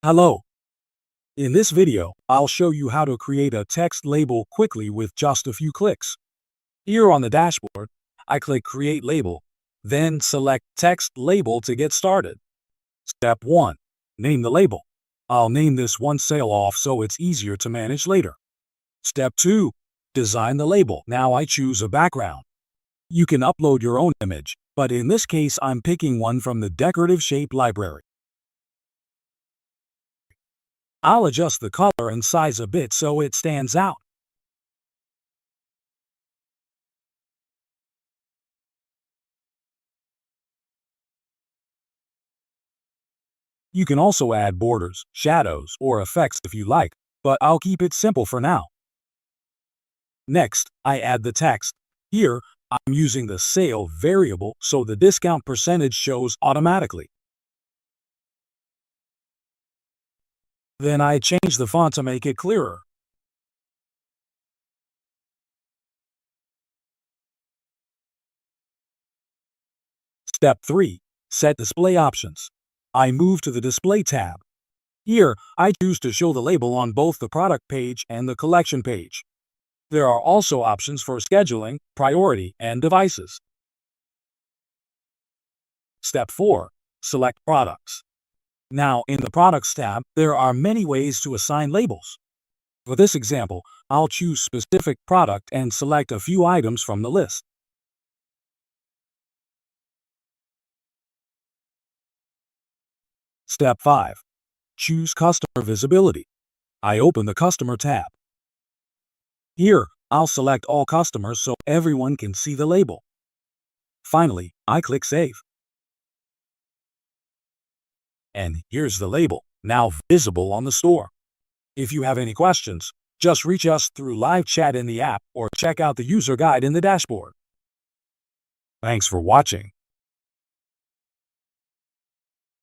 Hello. In this video, I'll show you how to create a text label quickly with just a few clicks. Here on the dashboard, I click Create Label, then select Text Label to get started. Step 1. Name the label. I'll name this one Sale Off so it's easier to manage later. Step 2. Design the label. Now I choose a background. You can upload your own image, but in this case I'm picking one from the Decorative Shape library. I'll adjust the color and size a bit so it stands out. You can also add borders, shadows, or effects if you like, but I'll keep it simple for now. Next, I add the text. Here, I'm using the sale variable so the discount percentage shows automatically. Then I change the font to make it clearer. Step 3. Set display options. I move to the Display tab. Here, I choose to show the label on both the product page and the collection page. There are also options for scheduling, priority, and devices. Step 4. Select products. Now, in the Products tab, there are many ways to assign labels. For this example, I'll choose Specific Product and select a few items from the list. Step 5. Choose Customer Visibility. I open the Customer tab. Here, I'll select all customers so everyone can see the label. Finally, I click Save. And here's the label, now visible on the store. If you have any questions, just reach us through live chat in the app or check out the user guide in the dashboard. Thanks for watching.